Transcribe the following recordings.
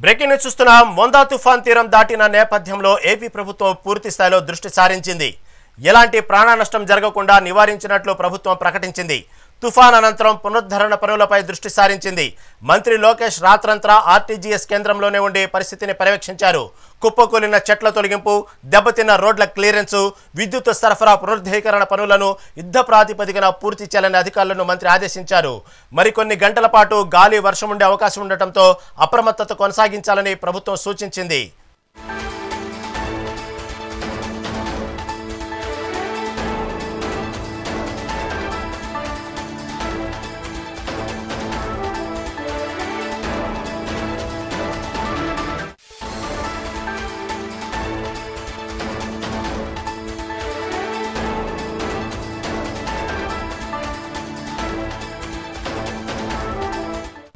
Breaking news చూస్తున్నాం. Montha తుఫాన్ తీరం దాటిన నేపథ్యంలో ఏపీ ప్రభుత్వం పూర్తి స్థాయిలో దృష్టి సారించింది. ఎలాంటి ప్రాణ నష్టం జరగకుండా నివారించినట్లు ప్రభుత్వం ప్రకటించింది. తుఫాన్ అనంతరం పునరుద్ధరణ పనులపై దృష్టి సారించింది. మంత్రి లోకేష్ రాత్రంతా ఆర్టీజీఎస్ కేంద్రంలోనే ఉండి పరిస్థితిని పర్యవేక్షించారు. కుప్పకూలిన చెట్ల తొలగింపు, దెబ్బతిన్న రోడ్ల క్లియరెన్సు, విద్యుత్ సరఫరా పునరుద్ధీకరణ పనులను యుద్ధ ప్రాతిపదికన పూర్తి చేయాలని అధికారులను మంత్రి ఆదేశించారు. మరికొన్ని గంటల పాటు గాలి వర్షం ఉండే అవకాశం ఉండటంతో అప్రమత్తత కొనసాగించాలని ప్రభుత్వం సూచించింది.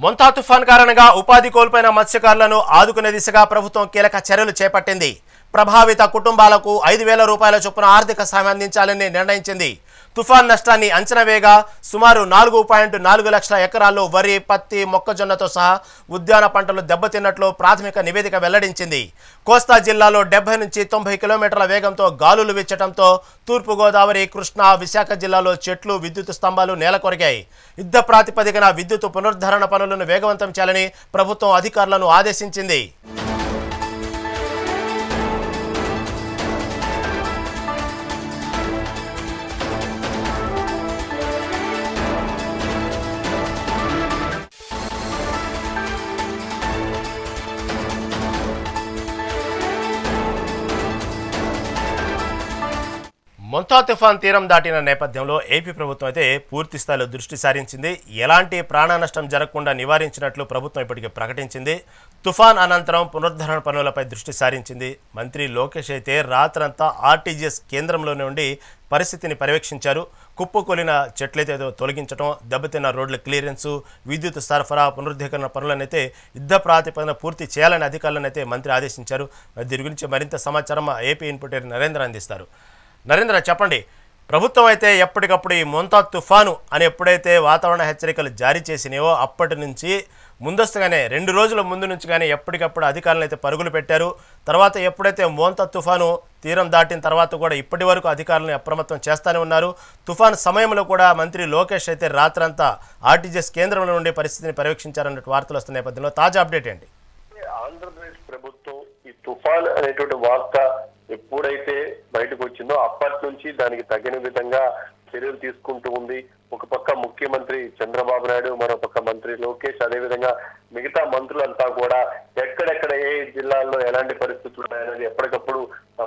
మొంతా తుఫాన్ కారణంగా ఉపాధి కోల్పోయిన మత్స్యకారులను ఆదుకునే దిశగా ప్రభుత్వం కీలక చర్యలు చేపట్టింది. ప్రభావిత కుటుంబాలకు 5,000 రూపాయల చొప్పున ఆర్థిక సాయం అందించాలని నిర్ణయించింది. తుఫాన్ నష్టాన్ని అంచనా వేయగా సుమారు 4.4 లక్షల ఎకరాల్లో వరి, పత్తి, మొక్కజొన్నతో సహా ఉద్యాన పంటలు దెబ్బతిన్నట్లు ప్రాథమిక నివేదిక వెల్లడించింది. కోస్తా జిల్లాలో 70 నుంచి 90 కిలోమీటర్ల వేగంతో గాలులు వీచడంతో తూర్పుగోదావరి, కృష్ణా, విశాఖ జిల్లాలో చెట్లు, విద్యుత్ స్తంభాలు నేలకొరిగాయి. యుద్ధ ప్రాతిపదికన విద్యుత్ పునరుద్ధరణ పనులను వేగవంతం చేయాలని ప్రభుత్వం అధికారులను ఆదేశించింది. మొంతా తుఫాన్ తీరం దాటిన నేపథ్యంలో ఏపీ ప్రభుత్వం అయితే పూర్తి స్థాయిలో దృష్టి సారించింది. ఎలాంటి ప్రాణ నష్టం జరగకుండా నివారించినట్లు ప్రభుత్వం ఇప్పటికే ప్రకటించింది. తుఫాన్ అనంతరం పునరుద్ధరణ పనులపై దృష్టి సారించింది. మంత్రి లోకేష్ అయితే రాత్రంతా ఆర్టీజీఎస్ కేంద్రంలోనే ఉండి పరిస్థితిని పర్యవేక్షించారు. కుప్పకూలిన చెట్లయితే తొలగించడం, దెబ్బతిన్న రోడ్ల క్లియరెన్సు, విద్యుత్ సరఫరా పునరుద్ధీకరణ పనులనైతే యుద్ధ ప్రాతిపదికన పూర్తి చేయాలని అధికారులను అయితే మంత్రి ఆదేశించారు. దీని గురించి మరింత సమాచారం ఏపీ ఇన్పుట్ నరేంద్ర అందిస్తారు. నరేంద్ర, చెప్పండి. ప్రభుత్వం అయితే ఎప్పటికప్పుడు ఈ మొంతా తుఫాను అని ఎప్పుడైతే వాతావరణ హెచ్చరికలు జారీ చేసినాయో అప్పటి నుంచి ముందస్తుగానే 2 రోజుల ముందు నుంచి కానీ ఎప్పటికప్పుడు అధికారులను అయితే పరుగులు పెట్టారు. తర్వాత ఎప్పుడైతే మొంతా తుఫాను తీరం దాటిన తర్వాత కూడా ఇప్పటి వరకు అధికారులను అప్రమత్తం చేస్తూనే ఉన్నారు. తుఫాను సమయంలో కూడా మంత్రి లోకేష్ అయితే రాత్రంతా ఆర్టీజీఎస్ కేంద్రంలో ఉండే పరిస్థితిని పర్యవేక్షించారన్నట్టు వార్తలు వస్తున్న నేపథ్యంలో తాజా అప్డేట్ ఏంటి? ఆంధ్రప్రదేశ్ ప్రభుత్వం ఈ తుఫాన్ అనేటువంటి వార్త ఎప్పుడైతే బయటకు వచ్చిందో అప్పటి నుంచి దానికి తగిన విధంగా చర్యలు తీసుకుంటూ ఉంది. ఒక పక్క ముఖ్యమంత్రి చంద్రబాబు నాయుడు, మరో పక్క మంత్రి లోకేష్, అదేవిధంగా మిగతా మంత్రులంతా కూడా ఎక్కడెక్కడ ఏ జిల్లాల్లో ఎలాంటి పరిస్థితులు ఉన్నాయనేది ఎప్పటికప్పుడు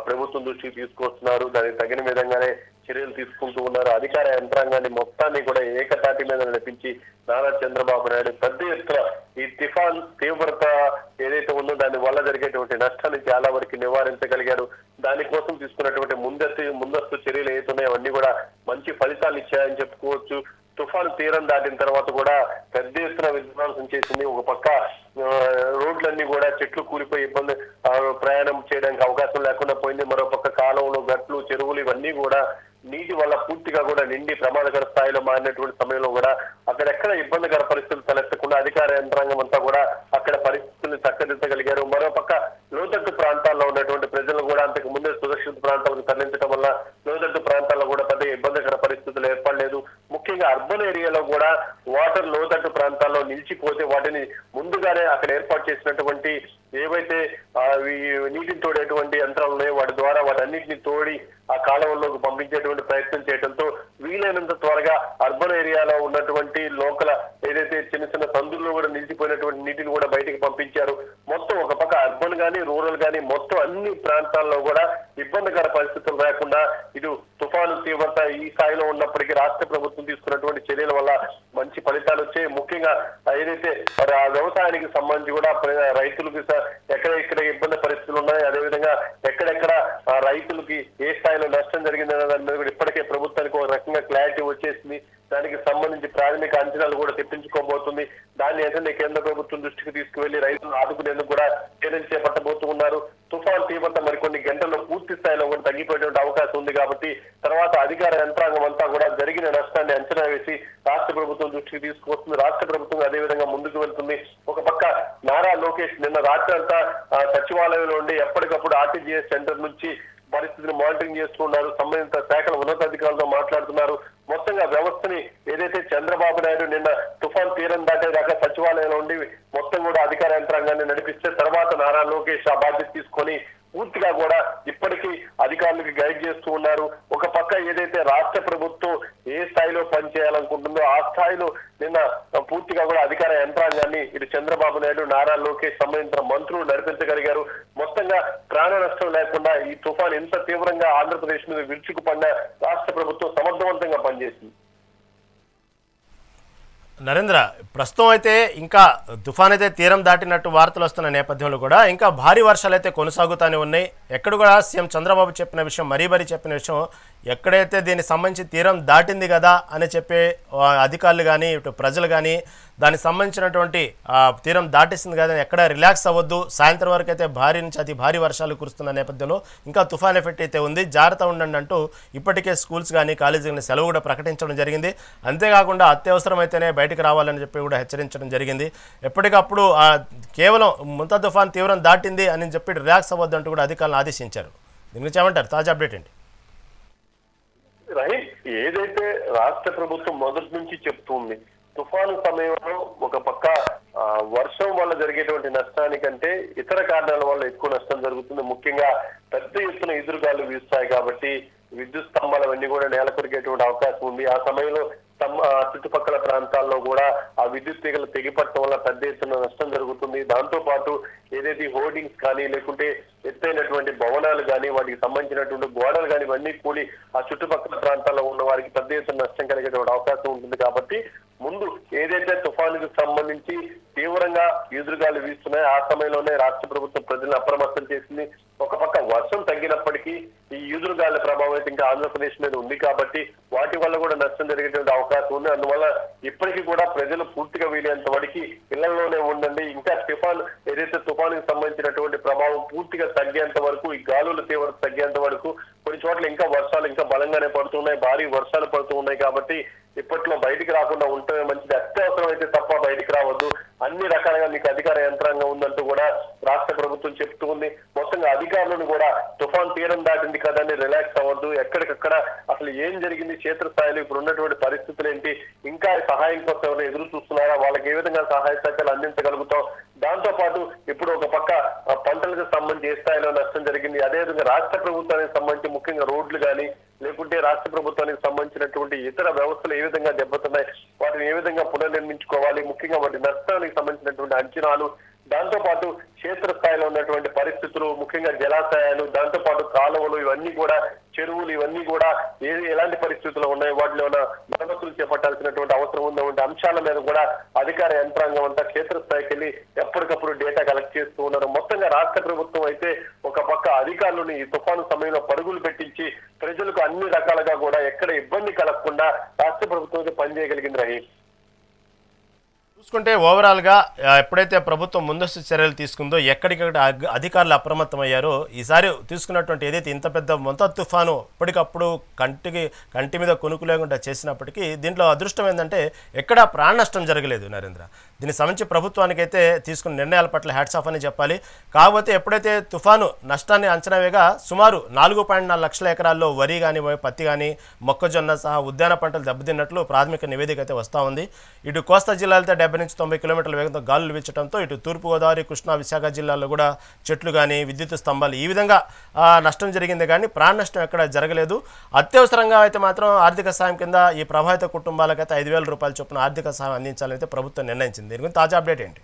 ప్రభుత్వం దృష్టికి తీసుకొస్తున్నారు. దానికి తగిన విధంగానే చర్యలు తీసుకుంటూ ఉన్నారు. అధికార యంత్రాంగాన్ని మొత్తాన్ని కూడా ఏకతాటి మీద నడిపించి నారా చంద్రబాబు నాయుడు పెద్ద ఎత్తున ఈ తుఫాన్ తీవ్రత ఏదైతే ఉందో దాని వల్ల జరిగేటువంటి నష్టాన్ని చాలా వరకు నివారించగలిగారు. దానికోసం తీసుకున్నటువంటి ముందస్తు చర్యలు ఏవైతున్నాయో అవన్నీ కూడా మంచి ఫలితాలు ఇచ్చాయని చెప్పుకోవచ్చు. తుఫాను తీరం దాటిన తర్వాత కూడా పెద్ద ఎత్తున విధ్వంసం చేసింది. ఒక పక్క రోడ్లన్నీ కూడా చెట్లు కూలిపోయి ఇబ్బంది ప్రయాణం చేయడానికి అవకాశం లేకుండా పోయింది. మరో పక్క కాలువలు, గట్లు, చెరువులు ఇవన్నీ కూడా నీటి వల్ల పూర్తిగా కూడా నిండి ప్రమాదకర స్థాయిలో మారినటువంటి సమయంలో కూడా అక్కడెక్కడ ఇబ్బందికర పరిస్థితులు తలెత్తకుండా అధికార యంత్రాంగం అంతా కూడా అక్కడ పరిస్థితుల్ని చక్కదిద్దగలిగారు. మరో పక్క లోతట్టు ప్రాంతాల్లో ఉన్నటువంటి ప్రజలు కూడా అంతకు ముందే సురక్షిత ప్రాంతాలకు తరలించడం వల్ల లోతట్టు ప్రాంతాల్లో కూడా పెద్ద ఇబ్బందికర పరిస్థితులు ఏర్పడలేదు. ముఖ్యంగా అర్బన్ ఏరియాలో కూడా వాటర్ లోతట్టు ప్రాంతాల్లో నిలిచిపోతే వాటిని ముందుగానే అక్కడ ఏర్పాటు చేసినటువంటి ఏవైతే నీటిని తోడేటువంటి యంత్రాలు ఉన్నాయో వాటి ద్వారా వాటన్నిటిని తోడి ఆ కాలువల్లోకి పంపించేటువంటి ప్రయత్నం చేయడంతో వీలైనంత త్వరగా అర్బన్ ఏరియాలో ఉన్నటువంటి లోకల ఏదైతే చిన్న చిన్న సందుల్లో కూడా నిలిచిపోయినటువంటి నీటిని కూడా బయటికి పంపించారు. మొత్తం ఒక పక్క అర్బన్ కానీ రూరల్ కానీ మొత్తం అన్ని ప్రాంతాల్లో కూడా ఇబ్బందికర పరిస్థితులు రాకుండా ఇటు తుఫాను తీవ్రత ఈ స్థాయిలో ఉన్నప్పటికీ రాష్ట్ర ప్రభుత్వం తీసుకున్నటువంటి చర్యల వల్ల మంచి ఫలితాలు వచ్చాయి. ముఖ్యంగా ఏదైతే వ్యవసాయానికి సంబంధించి కూడా రైతులకు ఎక్కడ ఇబ్బంది పరిస్థితులు ఉన్నాయి, అదేవిధంగా ఎక్కడెక్కడ రైతులకి ఏ స్థాయిలో నష్టం జరిగిందనే దాని మీద కూడా ఇప్పటికే ప్రభుత్వానికి ఒక రకంగా క్లారిటీ వచ్చేసింది. దానికి సంబంధించి ప్రాథమిక అంచనాలు కూడా తెప్పించుకోబోతుంది. దాన్ని వెంటనే కేంద్ర ప్రభుత్వం దృష్టికి తీసుకువెళ్లి రైతులను ఆదుకునేందుకు కూడా చర్యలు చేపట్టబోతున్నారు. తుఫాన్ తీవ్రత మరికొన్ని గంటల్లో పూర్తి స్థాయిలో కూడా తగ్గిపోయేటువంటి అవకాశం ఉంది కాబట్టి తర్వాత అధికార యంత్రాంగం అంతా కూడా జరిగిన నష్టాన్ని అంచనా వేసి రాష్ట్ర ప్రభుత్వం దృష్టికి తీసుకువస్తుంది. రాష్ట్ర ప్రభుత్వం అదేవిధంగా ముందుకు వెళ్తుంది. ఒక పక్క నారా లోకేష్ నిన్న రాత్రి అంతా సచివాలయంలో ఉండి ఎప్పటికప్పుడు ఆర్టీజీఎస్ సెంటర్ నుంచి పరిస్థితిని మానిటరింగ్ చేస్తున్నారు. సంబంధిత శాఖల ఉన్నతాధికారులతో మాట్లాడుతున్నారు. మొత్తంగా వ్యవస్థని ఏదైతే చంద్రబాబు నాయుడు నిన్న తుఫాన్ తీరం దాటేదాకా సచివాలయంలో ఉండి మొత్తం కూడా అధికార యంత్రాంగాన్ని నడిపిస్తే తర్వాత నారా లోకేష్ ఆ బాధ్యత తీసుకొని పూర్తిగా కూడా ఇప్పటికీ అధికారులకు గైడ్ చేస్తూ ఉన్నారు. ఒక పక్క ఏదైతే రాష్ట్ర ప్రభుత్వం ఏ స్థాయిలో పనిచేయాలనుకుంటుందో ఆ స్థాయిలో నిన్న పూర్తిగా కూడా అధికార యంత్రాంగాన్ని ఇటు చంద్రబాబు నాయుడు నారా లోకేష్ సంబంధించిన మంత్రులు నడిపించగలిగారు. మొత్తంగా ప్రాణ నష్టం లేకుండా ఈ తుఫాన్ ఎంత తీవ్రంగా ఆంధ్రప్రదేశ్ మీద విరుచుకుపడిన రాష్ట్ర ప్రభుత్వం సమర్థవంతంగా పనిచేసింది. నరేంద్ర, ప్రస్తుతం అయితే ఇంకా తుఫాన్ అయితే తీరం దాటినట్టు వార్తలు వస్తున్న నేపథ్యంలో కూడా ఇంకా భారీ వర్షాలు అయితే కొనసాగుతూనే ఉన్నాయి. ఎక్కడ కూడా సీఎం చంద్రబాబు చెప్పిన విషయం మరీ చెప్పిన విషయం, ఎక్కడైతే దీనికి సంబంధించి తీరం దాటింది కదా అని చెప్పే అధికారులు కానీ ఇటు ప్రజలు కానీ దానికి సంబంధించినటువంటి తీరం దాటేసింది కదా ఎక్కడ రిలాక్స్ అవ్వద్దు, సాయంత్రం వరకు అయితే భారీ నుంచి అతి భారీ వర్షాలు కురుస్తున్న నేపథ్యంలో ఇంకా తుఫాన్ ఎఫెక్ట్ అయితే ఉంది, జాగ్రత్త ఉండండి అంటూ ఇప్పటికే స్కూల్స్ కానీ కాలేజీ కానీ సెలవు కూడా ప్రకటించడం జరిగింది. అంతేకాకుండా అత్యవసరం అయితేనే బయటకు రావాలని చెప్పి కూడా హెచ్చరించడం జరిగింది. ఎప్పటికప్పుడు కేవలం ముంతా తుఫాన్ తీవ్రం దాటింది అని చెప్పి రిలాక్స్ అవ్వద్దు అంటూ కూడా అధికారులను ఆదేశించారు. దీని గురించి ఏమంటారు? తాజా అప్డేట్ ఏంటి? ఏదైతే రాష్ట్ర ప్రభుత్వం మొదటి నుంచి చెప్తుంది, తుఫాను సమయంలో ఒక పక్క వర్షం వల్ల జరిగేటువంటి నష్టానికంటే ఇతర కారణాల వల్ల ఎక్కువ నష్టం జరుగుతుంది. ముఖ్యంగా పెద్ద ఎత్తున ఎదురుగాలు వీస్తాయి కాబట్టి విద్యుత్ స్తంభాలు అవన్నీ కూడా నేల కొరికేటువంటి అవకాశం ఉంది. ఆ సమయంలో చుట్టుపక్కల ప్రాంతాల్లో కూడా ఆ విద్యుత్ తీగలు తెగిపట్టడం వల్ల పెద్ద ఎత్తున నష్టం జరుగుతుంది. దాంతో పాటు ఏదైతే హోర్డింగ్స్ కానీ లేకుంటే ఎత్తైనటువంటి భవనాలు కానీ వాటికి సంబంధించినటువంటి గోడలు కానీ ఇవన్నీ కూలి ఆ చుట్టుపక్కల ప్రాంతాల్లో ఉన్న వారికి పెద్ద ఎత్తున నష్టం కలిగేటువంటి అవకాశం ఉంటుంది. కాబట్టి ముందు ఏదైతే తుఫానుకు సంబంధించి తీవ్రంగా ఎదురుగాలు వీస్తున్నాయి ఆ సమయంలోనే రాష్ట్ర ప్రభుత్వం ప్రజలను అప్రమత్తం చేసింది. ఒక పక్క వర్షం తగ్గినప్పటికీ ఈ ఎదురుగాలి ప్రభావం అయితే ఇంకా ఆంధ్రప్రదేశ్ మీద ఉంది కాబట్టి వాటి వల్ల కూడా నష్టం జరిగేటువంటి అవకాశం ఉంది. అందువల్ల ఇప్పటికీ కూడా ప్రజలు పూర్తిగా వీలైనంత వరకు ఇళ్లలోనే ఉండండి. ఇంకా ఏదైతే తుఫానుకు సంబంధించినటువంటి ప్రభావం పూర్తిగా తగ్గేంత వరకు, ఈ గాలుల తీవ్రత తగ్గేంత వరకు కొన్ని చోట్ల ఇంకా వర్షాలు ఇంకా బలంగానే పడుతున్నాయి, భారీ వర్షాలు పడుతూ ఉన్నాయి. కాబట్టి ఇప్పట్లో బయటికి రాకుండా ఉంటమే మంచిది. అత్యవసరం అయితే తప్ప బయటికి రావద్దు. అన్ని రకాలుగా మీకు అధికార యంత్రాంగం ఉందంటూ కూడా రాష్ట్ర ప్రభుత్వం చెప్తూ ఉంది. మొత్తంగా అధికారులను కూడా తుఫాన్ తీరం దాటింది కదా అని రిలాక్స్ అవ్వద్దు. ఎక్కడికక్కడ అసలు ఏం జరిగింది, క్షేత్రస్థాయిలో ఇప్పుడు ఉన్నటువంటి పరిస్థితులు ఏంటి, ఇంకా సహాయం కోసం ఎవరైనా ఎదురు చూస్తున్నారా, వాళ్ళకి ఏ విధంగా సహాయ సహకారాలు అందించగలుగుతాం. దాంతో పాటు ఇప్పుడు ఒక పక్క పంటలకు సంబంధించి ఏ స్థాయిలో నష్టం జరిగింది, అదేవిధంగా రాష్ట్ర ప్రభుత్వానికి సంబంధించి ముఖ్యంగా రోడ్లు కానీ లేకుంటే రాష్ట్ర ప్రభుత్వానికి సంబంధించినటువంటి ఇతర వ్యవస్థలు ఏ విధంగా దెబ్బతున్నాయి, వాటిని ఏ విధంగా పునర్నిర్మించుకోవాలి, ముఖ్యంగా వాటి నష్టానికి సంబంధించినటువంటి అంచనాలు, దాంతో పాటు క్షేత్రస్థాయిలో ఉన్నటువంటి పరిస్థితులు, ముఖ్యంగా జలాశయాలు, దాంతో పాటు కాలువలు, ఇవన్నీ కూడా చెరువులు, ఇవన్నీ కూడా ఎలాంటి పరిస్థితుల్లో ఉన్నాయి, వాటిలో ఉన్న మరమ్మతులు చేపట్టాల్సినటువంటి అవసరం ఉన్నటువంటి అంశాల మీద కూడా అధికార యంత్రాంగం అంతా క్షేత్రస్థాయికి వెళ్ళి ఎప్పటికప్పుడు డేటా కలెక్ట్ చేస్తూ ఉన్నారు. మొత్తంగా రాష్ట్ర ప్రభుత్వం అయితే ఒక పక్క అధికారులను ఈ తుఫాను సమయంలో పరుగులు పెట్టించి ప్రజలకు అన్ని రకాలుగా కూడా ఎక్కడ ఇబ్బంది కలగకుండా రాష్ట్ర ప్రభుత్వం పనిచేయగలిగింది. రహీం, చూసుకుంటే ఓవరాల్గా ఎప్పుడైతే ప్రభుత్వం ముందస్తు చర్యలు తీసుకుందో ఎక్కడికక్కడ అధికారులు అప్రమత్తమయ్యారో ఈసారి తీసుకున్నటువంటి ఏదైతే ఇంత పెద్ద మొంతా తుఫాను ఇప్పటికప్పుడు కంటి మీద కొనుక్కు లేకుండా చేసినప్పటికీ దీంట్లో అదృష్టం ఏంటంటే ఎక్కడా ప్రాణ నష్టం జరగలేదు. నరేంద్ర, దీనికి సంబంధించి ప్రభుత్వానికైతే తీసుకున్న నిర్ణయాల పట్ల హ్యాట్స్ ఆఫ్ అని చెప్పాలి. కాకపోతే ఎప్పుడైతే తుఫాను నష్టాన్ని అంచనా వేగా సుమారు 4.4 లక్షల ఎకరాల్లో వరి కానీ పత్తి కానీ మొక్కజొన్న సహా ఉద్యాన పంటలు దెబ్బతిన్నట్లు ప్రాథమిక నివేదిక అయితే వస్తూ ఉంది. ఇటు కోస్తా జిల్లాలతో 70 నుంచి 90 కిలోమీటర్ల వేగంతో గాలులు వీచడంతో ఇటు తూర్పుగోదావరి, కృష్ణా, విశాఖ జిల్లాల్లో కూడా చెట్లు కానీ విద్యుత్ స్తంభాలు ఈ విధంగా నష్టం జరిగింది కానీ ప్రాణ నష్టం ఎక్కడ జరగలేదు. అత్యవసరంగా అయితే మాత్రం ఆర్థిక సాయం కింద ఈ ప్రభావిత కుటుంబాలకైతే 5,000 రూపాయల చొప్పున ఆర్థిక సాయం అందించాలని అయితే ప్రభుత్వం నిర్ణయించింది. దీని గురించి తాజా అప్డేట్ ఏంటి?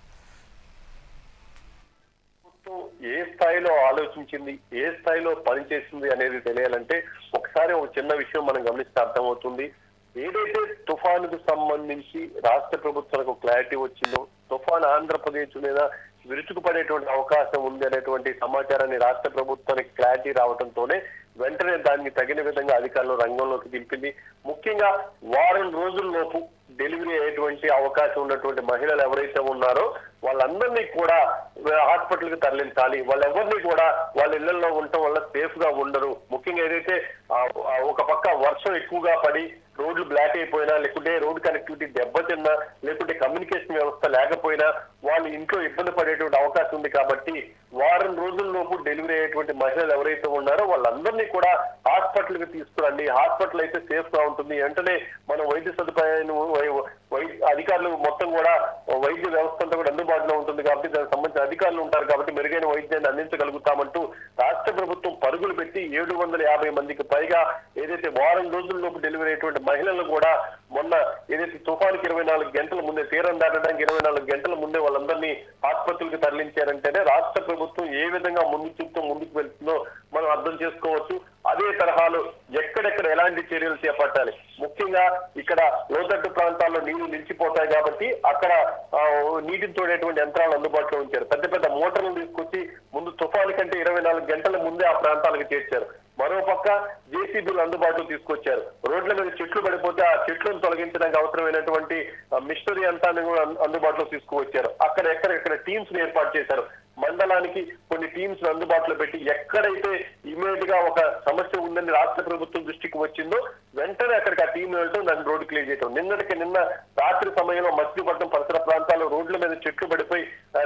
ఏ స్థాయిలో ఆలోచించింది, ఏ స్థాయిలో పనిచేసింది అనేది తెలియాలంటే ఒకసారి ఒక చిన్న విషయం మనం గమనిస్తే అర్థమవుతుంది. ఏదైతే తుఫానుకు సంబంధించి రాష్ట్ర ప్రభుత్వానికి క్లారిటీ వచ్చిందో, తుఫాన్ ఆంధ్రప్రదేశ్ మీద విరుచుకుపడేటువంటి అవకాశం ఉంది అనేటువంటి సమాచారాన్ని రాష్ట్ర ప్రభుత్వానికి క్లారిటీ రావడంతోనే వెంటనే దాన్ని తగిన విధంగా అధికారులు రంగంలోకి దింపింది. ముఖ్యంగా వారం రోజుల్లోపు డెలివరీ అయ్యేటువంటి అవకాశం ఉన్నటువంటి మహిళలు ఎవరైతే ఉన్నారో వాళ్ళందరినీ కూడా హాస్పిటల్ కి తరలించాలి. వాళ్ళెవరిని కూడా వాళ్ళ ఇళ్లలో ఉండటం వల్ల సేఫ్ గా ఉండరు. ముఖ్యంగా ఏదైతే ఒక పక్క వర్షం ఎక్కువగా పడి రోడ్లు బ్లాక్ అయిపోయినా, లేకుంటే రోడ్ కనెక్టివిటీ దెబ్బతిన్నా, లేకుంటే కమ్యూనికేషన్ వ్యవస్థ లేకపోయినా వాళ్ళు ఇంట్లో ఇబ్బంది పడేటువంటి అవకాశం ఉంది. కాబట్టి వారం రోజుల్లోపు డెలివరీ అయ్యేటువంటి మహిళలు ఎవరైతే ఉన్నారో వాళ్ళందరినీ కూడా హాస్పిటల్ కి తీసుకురండి. హాస్పిటల్ అయితే సేఫ్ గా ఉంటుంది. వెంటనే మనం వైద్య సదుపాయాన్ని అధికారులు మొత్తం కూడా వైద్య వ్యవస్థ అంతా కూడా అందుబాటులో ఉంటుంది కాబట్టి దానికి సంబంధించిన అధికారులు ఉంటారు కాబట్టి మెరుగైన వైద్యాన్ని అందించగలుగుతామంటూ రాష్ట్ర ప్రభుత్వం పరుగులు పెట్టి 750 మందికి పైగా ఏదైతే వారం రోజుల్లోపు డెలివరీ అయ్యేటువంటి మహిళలు కూడా మొన్న ఏదైతే తుఫానుకి 24 గంటల ముందే, తీరం దాటడానికి 24 గంటల ముందే వాళ్ళందరినీ ఆసుపత్రులకు తరలించారంటేనే రాష్ట్ర ప్రభుత్వం ఏ విధంగా ముందుకు వెళ్తుందో మనం అర్థం చేసుకోవచ్చు. అదే తరహాలో ఎక్కడెక్కడ ఎలాంటి చర్యలు చేపట్టాలి. ముఖ్యంగా ఇక్కడ లోతట్టు ప్రాంతాల్లో నీళ్లు నిలిచిపోతాయి కాబట్టి అక్కడ నీటిని తోడేటువంటి యంత్రాలు అందుబాటులో ఉంచారు. పెద్ద పెద్ద మోటార్లు తీసుకొచ్చి ముందు తుఫాను కంటే 24 గంటల ముందే ఆ ప్రాంతాలకు చేర్చారు. మరోపక్క జేసీబీలు అందుబాటులో తీసుకొచ్చారు. రోడ్ల మీద చెట్లు పడిపోతే ఆ చెట్లను తొలగించడానికి అవసరమైనటువంటి మిషనరీ యంత్రాన్ని కూడా అందుబాటులో తీసుకువచ్చారు. ఎక్కడెక్కడ టీమ్స్ ని ఏర్పాటు చేశారు. మండలానికి కొన్ని టీమ్స్ అందుబాటులో పెట్టి ఎక్కడైతే ఇమీడియట్ గా ఒక సమస్య ఉందని రాష్ట్ర ప్రభుత్వం దృష్టికి వచ్చిందో వెంటనే అక్కడికి ఆ టీం వెళ్ళడం, దాన్ని రోడ్డు క్లియర్ చేయడం. నిన్న రాత్రి సమయంలో మచిలీపట్నం పరిసర ప్రాంతాల్లో రోడ్ల మీద చెట్లు పడిపోయి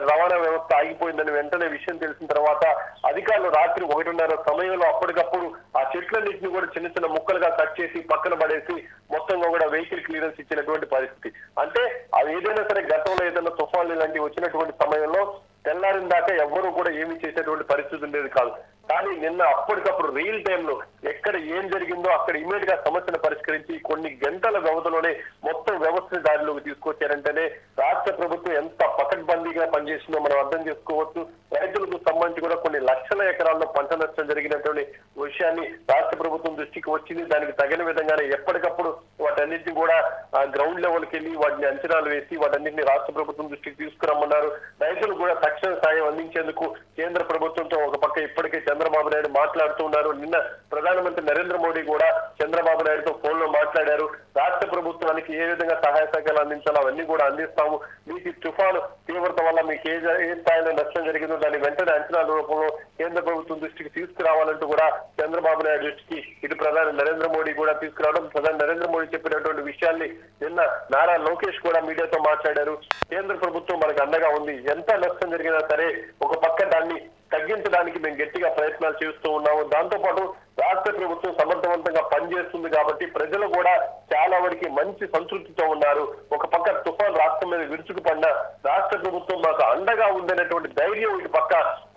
రవాణా వ్యవస్థ ఆగిపోయిందని వెంటనే విషయం తెలిసిన తర్వాత అధికారులు రాత్రి 1:30 సమయంలో అప్పటికప్పుడు ఆ చెట్లన్నింటినీ కూడా చిన్న చిన్న ముక్కలుగా కట్ చేసి పక్కన పడేసి మొత్తంగా కూడా వెహికల్ క్లియరెన్స్ ఇచ్చినటువంటి పరిస్థితి. అంటే అవి ఏదైనా సరే గతంలో ఏదైనా తుఫాన్లు ఇలాంటివి వచ్చినటువంటి సమయంలో తెల్లారిన దాకా ఎవ్వరూ కూడా ఏమి చేసేటువంటి పరిస్థితి ఉండేది కాదు. కానీ నిన్న అప్పటికప్పుడు రియల్ టైంలో ఎక్కడ ఏం జరిగిందో అక్కడ ఇమీడియట్ గా సమస్యను పరిష్కరించి కొన్ని గంటల వ్యవధిలోనే మొత్తం వ్యవస్థని దారిలోకి తీసుకొచ్చారంటేనే రాష్ట్ర ప్రభుత్వం ఎంత పకడ్బందీగా పనిచేసిందో మనం అర్థం చేసుకోవచ్చు. రైతులకు సంబంధించి కూడా కొన్ని లక్షల ఎకరాల్లో పంట నష్టం జరిగినటువంటి విషయాన్ని రాష్ట్ర ప్రభుత్వం దృష్టికి వచ్చింది. దానికి తగిన విధంగానే ఎప్పటికప్పుడు వాటన్నిటిని కూడా గ్రౌండ్ లెవెల్కి వెళ్ళి వాటిని అంచనాలు వేసి వాటన్నింటినీ రాష్ట్ర ప్రభుత్వం దృష్టికి తీసుకురమ్మన్నారు. రైతులు కూడా తక్షణ సాయం అందించేందుకు కేంద్ర ప్రభుత్వంతో ఒక పక్క ఇప్పటికే చంద్రబాబు నాయుడు మాట్లాడుతూ ఉన్నారు. నిన్న ప్రధానమంత్రి నరేంద్ర మోడీ కూడా చంద్రబాబు నాయుడుతో ఫోన్ లో మాట్లాడారు. రాష్ట్ర ప్రభుత్వానికి ఏ విధంగా సహాయ సహకారాలు అందించాలో అవన్నీ కూడా అందిస్తాము. మీకు తుఫాను తీవ్రత వల్ల మీకు ఏ స్థాయిలో నష్టం జరిగిందో దాన్ని వెంటనే అంచనాల రూపంలో కేంద్ర ప్రభుత్వం దృష్టికి తీసుకురావాలంటూ కూడా చంద్రబాబు నాయుడు దృష్టికి ఇటు ప్రధాని నరేంద్ర మోడీ కూడా తీసుకురావడం, ప్రధాని నరేంద్ర మోడీ చెప్పినటువంటి విషయాల్ని నిన్న నారా లోకేష్ కూడా మీడియాతో మాట్లాడారు. కేంద్ర ప్రభుత్వం మనకు అండగా ఉంది. ఎంత నష్టం జరిగినా సరే ఒక పక్క దాన్ని తగ్గించడానికి మేము గట్టిగా ప్రయత్నాలు చేస్తూ ఉన్నాము. దాంతో పాటు రాష్ట్ర ప్రభుత్వం సమర్థవంతంగా పనిచేస్తుంది కాబట్టి ప్రజలు కూడా చాలా వరకు మంచి సంతృప్తితో ఉన్నారు. ఒక పక్క తుఫాన్ రాష్ట్రం మీద విరుచుకుపడిన రాష్ట్ర ప్రభుత్వం మాకు అండగా ఉందనేటువంటి ధైర్యం ఇటు పక్క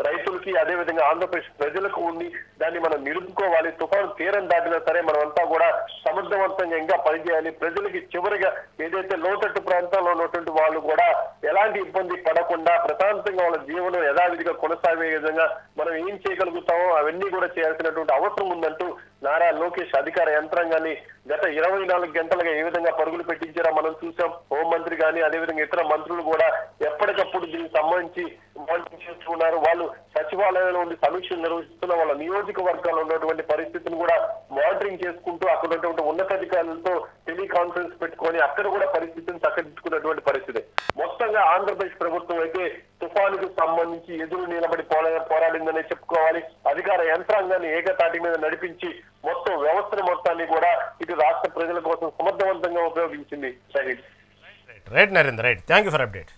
రైతులకి అదేవిధంగా ఆంధ్రప్రదేశ్ ప్రజలకు ఉంది. దాన్ని మనం నిలుపుకోవాలి. తుఫాను తీరం దాటినా సరే మనమంతా కూడా సమర్థవంతంగా ఇంకా పనిచేయాలి. ప్రజలకి చివరిగా ఏదైతే లోతట్టు ప్రాంతాల్లో ఉన్నటువంటి వాళ్ళు కూడా ఎలాంటి ఇబ్బంది పడకుండా ప్రశాంతంగా వాళ్ళ జీవనం యథావిధిగా కొనసాగే విధంగా మనం ఏం చేయగలుగుతామో అవన్నీ కూడా చేయాల్సినటువంటి అవసరం ఉందంటూ నారా లోకేష్ అధికార యంత్రాంగాన్ని గత 24 గంటలుగా ఏ విధంగా పరుగులు పెట్టించారో మనం చూసాం. హోంమంత్రి కానీ అదేవిధంగా ఇతర మంత్రులు కూడా ఎప్పటికప్పుడు దీనికి సంబంధించి మానిటరింగ్ చేస్తున్నారు. వాళ్ళు సచివాలయంలో ఉండి సమీక్షలు నిర్వహిస్తున్న వాళ్ళ నియోజకవర్గాల్లో ఉన్నటువంటి పరిస్థితిని కూడా మానిటరింగ్ చేసుకుంటూ అక్కడ ఉన్నటువంటి ఉన్నతాధికారులతో టెలికాన్ఫరెన్స్ పెట్టుకొని అక్కడ కూడా పరిస్థితిని చక్కదిద్దుకున్నటువంటి పరిస్థితి. మొత్తంగా ఆంధ్రప్రదేశ్ ప్రభుత్వం అయితే తుఫానుకు సంబంధించి ఎదురు నిలబడి పోరాడిందనే చెప్పుకోవాలి. అధికార యంత్రాంగాన్ని ఏకతాటి మీద నడిపించి మొత్తం వ్యవస్థను మొత్తాన్ని కూడా ఇటు రాష్ట్ర ప్రజల కోసం సమర్థవంతంగా ఉపయోగించింది. Right Narendra, right. Thank you for update.